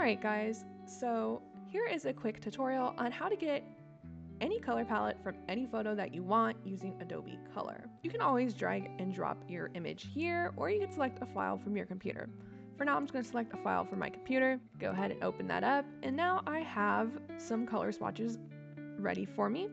Alright guys, so here is a quick tutorial on how to get any color palette from any photo that you want using Adobe Color. You can always drag and drop your image here, or you can select a file from your computer. For now, I'm just going to select a file from my computer, go ahead and open that up, and now I have some color swatches ready for me.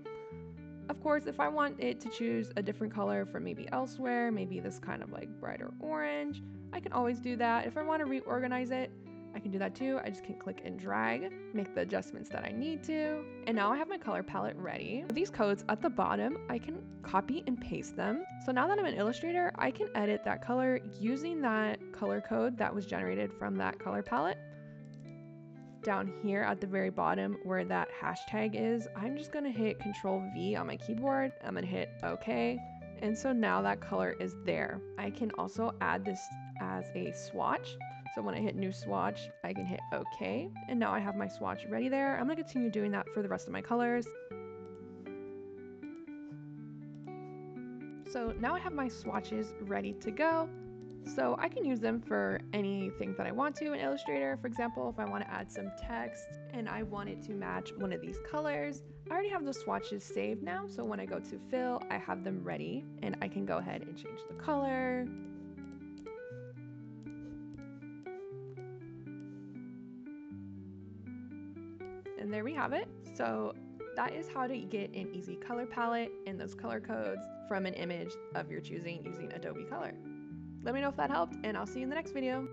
Of course, if I want it to choose a different color from maybe elsewhere, maybe this kind of like brighter orange, I can always do that. If I want to reorganize it, I can do that too. I just can click and drag, make the adjustments that I need to. And now I have my color palette ready. These codes at the bottom, I can copy and paste them. So now that I'm in Illustrator, I can edit that color using that color code that was generated from that color palette. Down here at the very bottom where that hashtag is, I'm just gonna hit Control V on my keyboard. I'm gonna hit OK. And so now that color is there. I can also add this as a swatch. So when I hit new swatch, I can hit OK. And now I have my swatch ready there. I'm gonna continue doing that for the rest of my colors. So now I have my swatches ready to go. So I can use them for anything that I want to in Illustrator. For example, if I want to add some text and I want it to match one of these colors, I already have those swatches saved now. So when I go to fill, I have them ready and I can go ahead and change the color. And there we have it. So that is how to get an easy color palette and those color codes from an image of your choosing using Adobe Color. Let me know if that helped, and I'll see you in the next video.